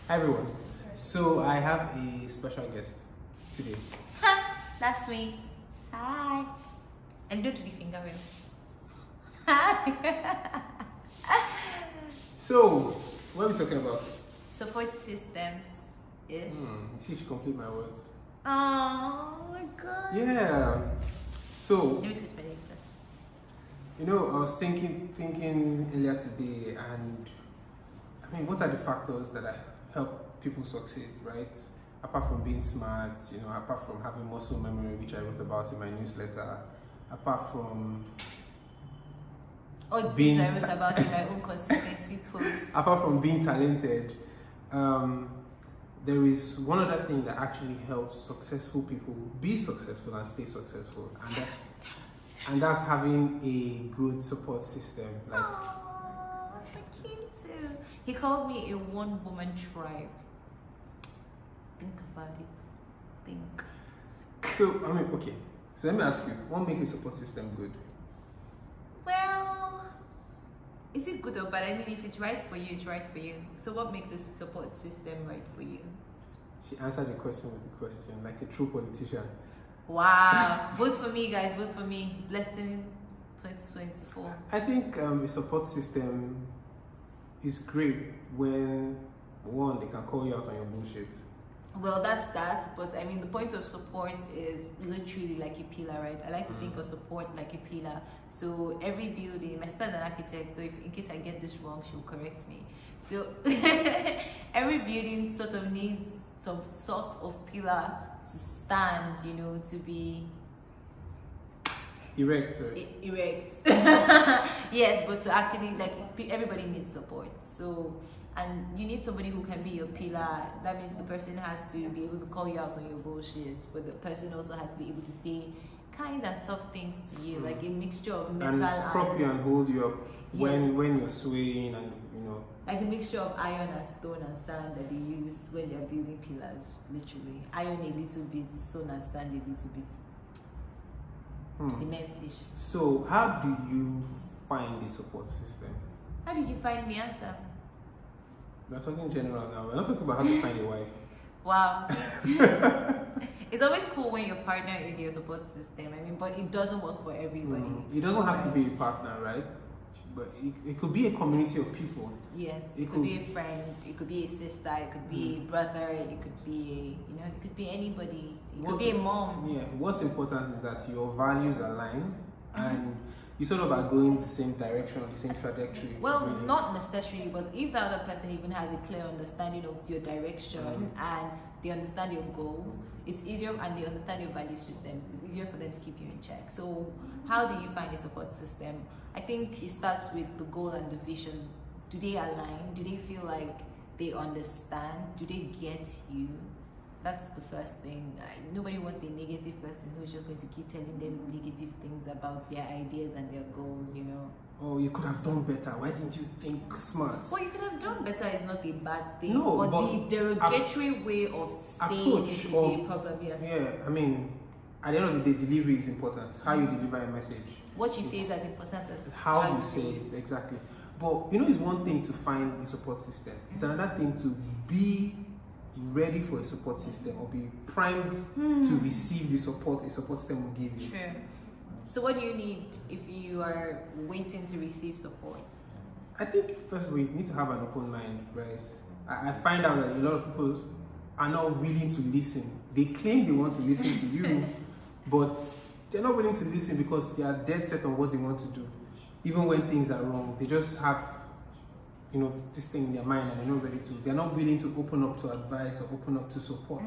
Hi everyone. So I have a special guest today. That's me. Hi. And do the finger wave. Hi. So what are we talking about? Support system ish. See if you complete my words. Oh my god. Yeah. So Let me put my later. I was thinking earlier today, and I mean, what are the factors that help people succeed, right? Apart from being smart, apart from having muscle memory, which I wrote about in my newsletter, apart from being I wrote about in my own consistency post. Apart from being talented, there is one other thing that actually helps successful people be successful and stay successful, and that's having a good support system. Like, thank you too. He called me a one-woman tribe. Think about it. Think. So I mean, okay. So let me ask you, what makes a support system good? Well, is it good or bad? I mean, if it's right for you, it's right for you. So what makes a support system right for you? She answered the question with the question, like a true politician. Wow. Vote for me, guys. Vote for me. Blessing 2024. I think a support system is great when, one, they can call you out on your bullshit. Well, that's that, but I mean, the point of support is literally like a pillar, right? I like to think of support like a pillar. So every building, my sister's an architect, so if in case I get this wrong, she'll correct me. So every building sort of needs some sort of pillar to stand, to be erect, right? Erect. Yes, but to actually, like, everybody needs support. So, and you need somebody who can be your pillar. That means the person has to be able to call you out on your bullshit, but the person also has to be able to say kind and soft things to you, like a mixture of metal and prop you and hold you up when you're swaying, and like a mixture of iron and stone and sand that they use when they're building pillars. Literally, iron a little bit, stone and sand a little bit, cement-ish. So, how do you find the support system? How did you find me, answer? We're talking general now. We're not talking about how to find a wife. Wow. It's always cool when your partner is your support system. I mean, but it doesn't work for everybody. It doesn't have to be a partner, right? But it could be a community of people. Yes. It could be a friend. It could be a sister. It could be a brother. It could be it could be anybody. It could be a mom. Yeah. What's important is that your values align and you sort of are going the same direction or the same trajectory. Well, not necessarily, but if the other person even has a clear understanding of your direction and they understand your goals, it's easier, and they understand your value systems, it's easier for them to keep you in check. So how do you find a support system? I think it starts with the goal and the vision. Do they align? Do they feel like they understand? Do they get you? That's the first thing. Nobody wants a negative person who's just going to keep telling them negative things about their ideas and their goals, Oh, you could have done better. Why didn't you think smart? Well, you could have done better is not a bad thing. No, but the derogatory way of saying it could be a problem. Yes. Yeah, I mean, at the end of the day, delivery is important. How you deliver a message. What you say is as important as how you say it, exactly. But it's one thing to find a support system. It's another thing to be ready for a support system or be primed to receive the support a support system will give you. True. So what do you need if you are waiting to receive support? I think first we need to have an open mind, right? I find out that a lot of people are not willing to listen. They claim they want to listen to you, but they're not willing to listen because they are dead set on what they want to do. Even when things are wrong, they just have this thing in their mind and they're not willing to open up to advice or open up to support.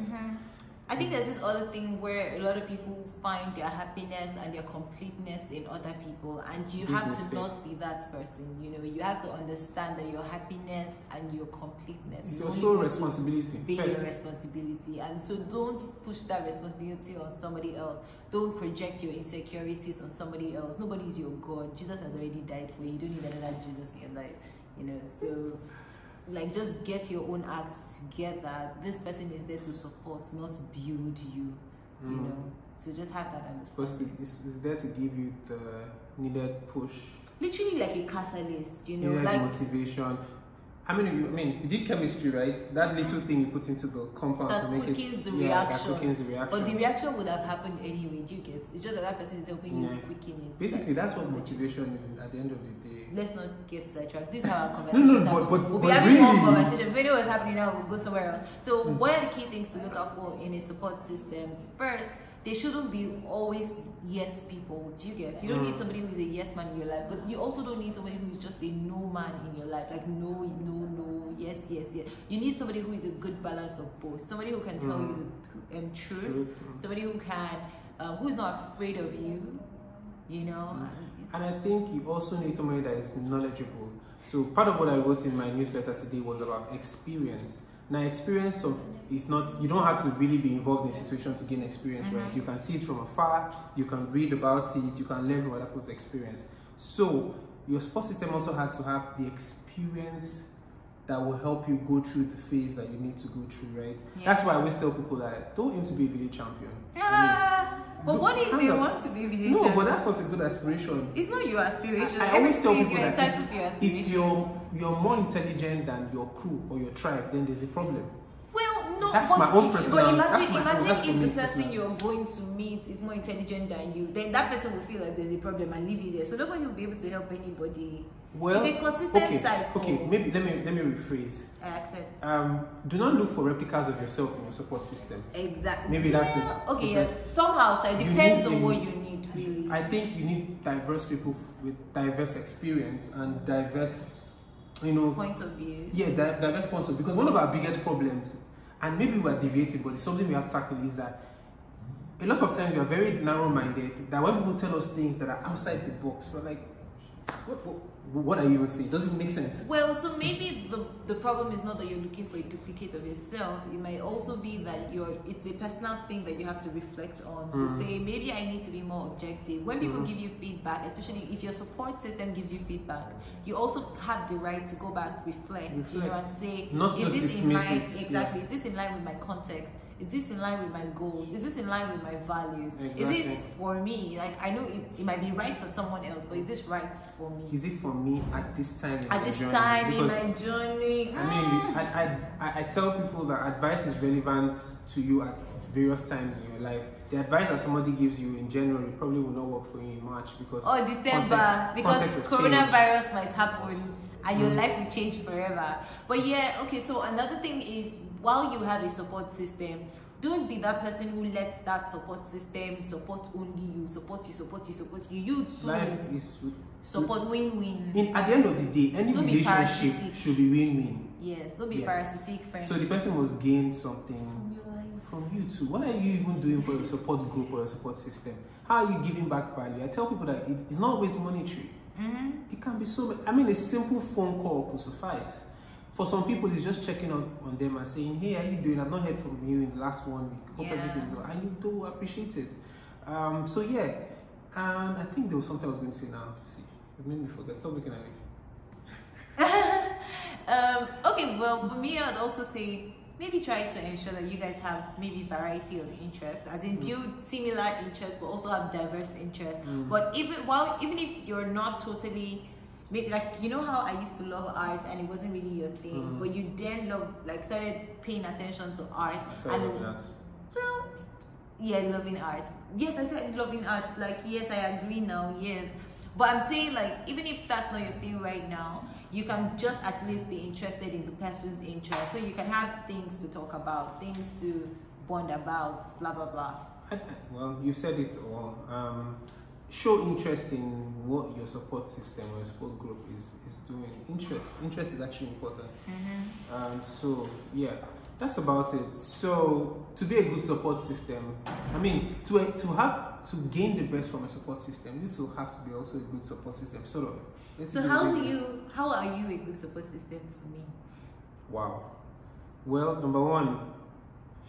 I think there's this other thing where a lot of people find their happiness and their completeness in other people, and you have to not be that person. You have to understand that your happiness and your completeness is also a responsibility. Be your responsibility, and so don't push that responsibility on somebody else. Don't project your insecurities on somebody else. Nobody is your God. Jesus has already died for you. You don't need another Jesus in your life. So like, just get your own acts together. This person is there to support, not build you. So just have that understanding. It's there to give you the needed push. Literally like a catalyst, like motivation. You did chemistry, right? That little thing you put into the compound that to make quickens it, the that reaction. quickens the reaction. But the reaction would have happened anyway. Do you get? It's just that person is helping you quicken it. Basically, that's what motivation is at the end of the day. Let's not get sidetracked. This is how our conversation. We'll be having more conversation. If any was happening now, we'll go somewhere else. So, what are the key things to look out for in a support system? First, they shouldn't be always yes people. Do you get? You don't need somebody who is a yes man in your life, but you also don't need somebody who is just a no man in your life. Like no, yes. You need somebody who is a good balance of both. Somebody who can tell you the truth. Somebody who can, who is not afraid of you. You know. And I think you also need somebody that is knowledgeable. So part of what I wrote in my newsletter today was about experience. Now, experience is not, you don't have to really be involved in a situation to gain experience, right? You can see it from afar, you can read about it, you can learn from other people's experience. So, your support system also has to have the experience that will help you go through the phase that you need to go through, right? Yeah. That's why I always tell people that don't aim to be a village champion. But what if they want to be a village champion? No, but that's not a good aspiration. It's not your aspiration. I always tell people you're that entitled to your aspiration. if you're more intelligent than your crew or your tribe, then there's a problem. Well, no, that's my own personal. But imagine if the person you're going to meet is more intelligent than you, then that person will feel like there's a problem and leave you there. So nobody will be able to help anybody. Well, it's a consistent cycle. Okay, maybe let me rephrase. I accept. Do not look for replicas of yourself in your support system. Exactly. Maybe that's it. Okay, yeah. Somehow, so it depends on what you need, really. I think you need diverse people with diverse experience and diverse, point of view. Yeah, diverse points of view. Because one of our biggest problems, and maybe we're deviating, but it's something we have to tackle, is that a lot of times we are very narrow-minded. That when people tell us things that are outside the box, we're like, what are you even saying? Does it make sense? Well, so maybe the problem is not that you're looking for a duplicate of yourself. It might also be that it's a personal thing that you have to reflect on to say, maybe I need to be more objective. When people give you feedback, especially if your support system gives you feedback, you also have the right to go back, reflect. And say, not is just this in line? Exactly. Is this in line with my context? Is this in line with my goals? Is this in line with my values? Exactly. Is this for me? Like, I know it might be right for someone else, but is this right for me? Is it for me at this time in my journey? I tell people that advice is relevant to you at various times in your life. The advice that somebody gives you in January probably will not work for you in March because December, because coronavirus might happen and your life will change forever. But yeah, okay, so another thing is, while you have a support system, don't be that person who lets that support system support only you, support you. You too. Life is support win-win. At the end of the day, any relationship should be win-win. Yes, don't be parasitic, friend. So the person must gain something from you too. What are you even doing for your support group or your support system? How are you giving back value? I tell people that it's not always monetary. It can be a simple phone call could suffice. For some people, it's just checking on them and saying, hey, how you doing? I've not heard from you in the last 1 week. Hope everything's well. And you do appreciate it. So yeah, and I think there was something I was going to say now. See, it made me forget. Stop looking at me. Okay, well, for me, I'd also say maybe try to ensure that you guys have maybe variety of interests, as in build similar interests, but also have diverse interests. But even if you're not totally, like, you know how I used to love art and it wasn't really your thing, but you then started paying attention to art. Loving art. Yes, I said loving art. Like, yes, I agree now. Yes, but I'm saying, like, even if that's not your thing right now, you can just at least be interested in the person's interest, so you can have things to talk about, things to bond about, blah blah blah. Well, you said it all. Show interest in what your support system or your support group is doing. Interest is actually important. So yeah, that's about it. So to be a good support system, to gain the best from a support system, you two have to be also a good support system, sort of. So how are you a good support system to me? Wow. Well, number one,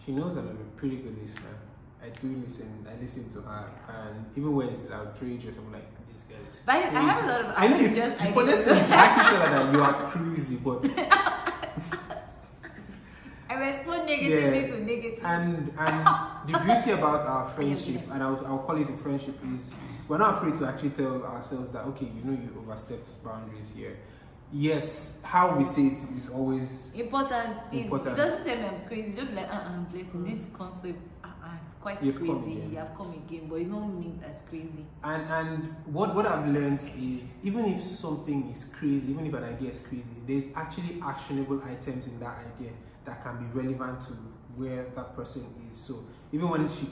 she knows that I'm a pretty good listener. I do listen. I listen to her, and even when it's outrageous, I'm like, this girl is crazy. But I have a lot of outrageous. I actually tell her that you are crazy, but I respond negatively to negative. And the beauty about our friendship, and I'll call it a friendship, is we're not afraid to actually tell ourselves that, okay, you overstepped boundaries here. yes, how we say it is always important. It important. doesn't tell me I'm crazy. Just be like, I'm blessing. This concept, it's quite You've crazy. You have come again, but it's not mean as crazy. And what I've learned is, even if something is crazy, even if an idea is crazy, there's actually actionable items in that idea that can be relevant to where that person is. So even when she,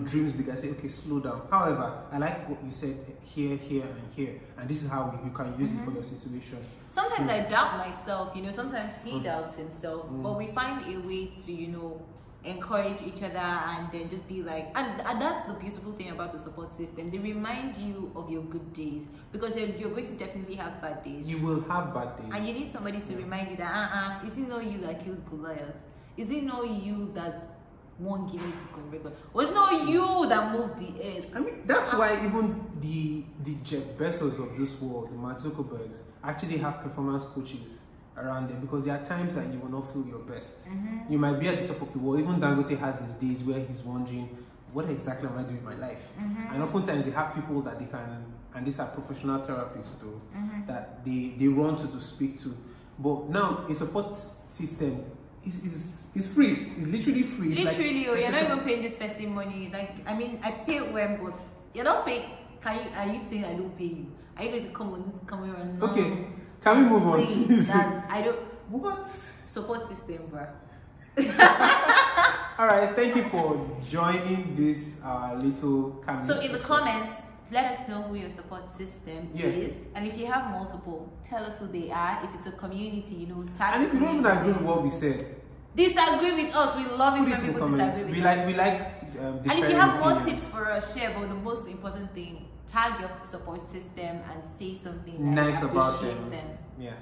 dreams big, I say, okay, slow down. However, I like what you said, here, and here, and this is how you can use it for your situation. Sometimes I doubt myself, sometimes he doubts himself, but we find a way to, encourage each other and then just be like, and that's the beautiful thing about the support system. They remind you of your good days, because you're going to definitely have bad days. You will have bad days. And you need somebody to remind you that, is it not you that killed Goliath? Is it not you that won Guinness Book of Record? Was it not you that moved the earth? I mean, that's why even the Jeff Bezos of this world, the Mark Zuckerbergs, actually have performance coaches around them, because there are times that you will not feel your best. You might be at the top of the world. Even Dangote has his days where he's wondering, what exactly am I doing in my life? And oftentimes they have people that they can, and these are professional therapists too, that they run to speak to. But now a support system is free. It's literally free. It's literally, you're not even paying this person money. Like, I mean, I pay Uwem, but you don't pay. Are you saying I don't pay you? Are you going to come here and no? Okay, can we move on? I don't. What? Support system, bro. All right, thank you for joining this little campaign. So in the comments, let us know who your support system is, and if you have multiple, tell us who they are. If it's a community, tag. And if you don't even agree with what we said, disagree with us. We love it when people disagree with us. We like. And if you have more tips for us, share. But the most important thing, tag your support system and say something nice about them. Yeah.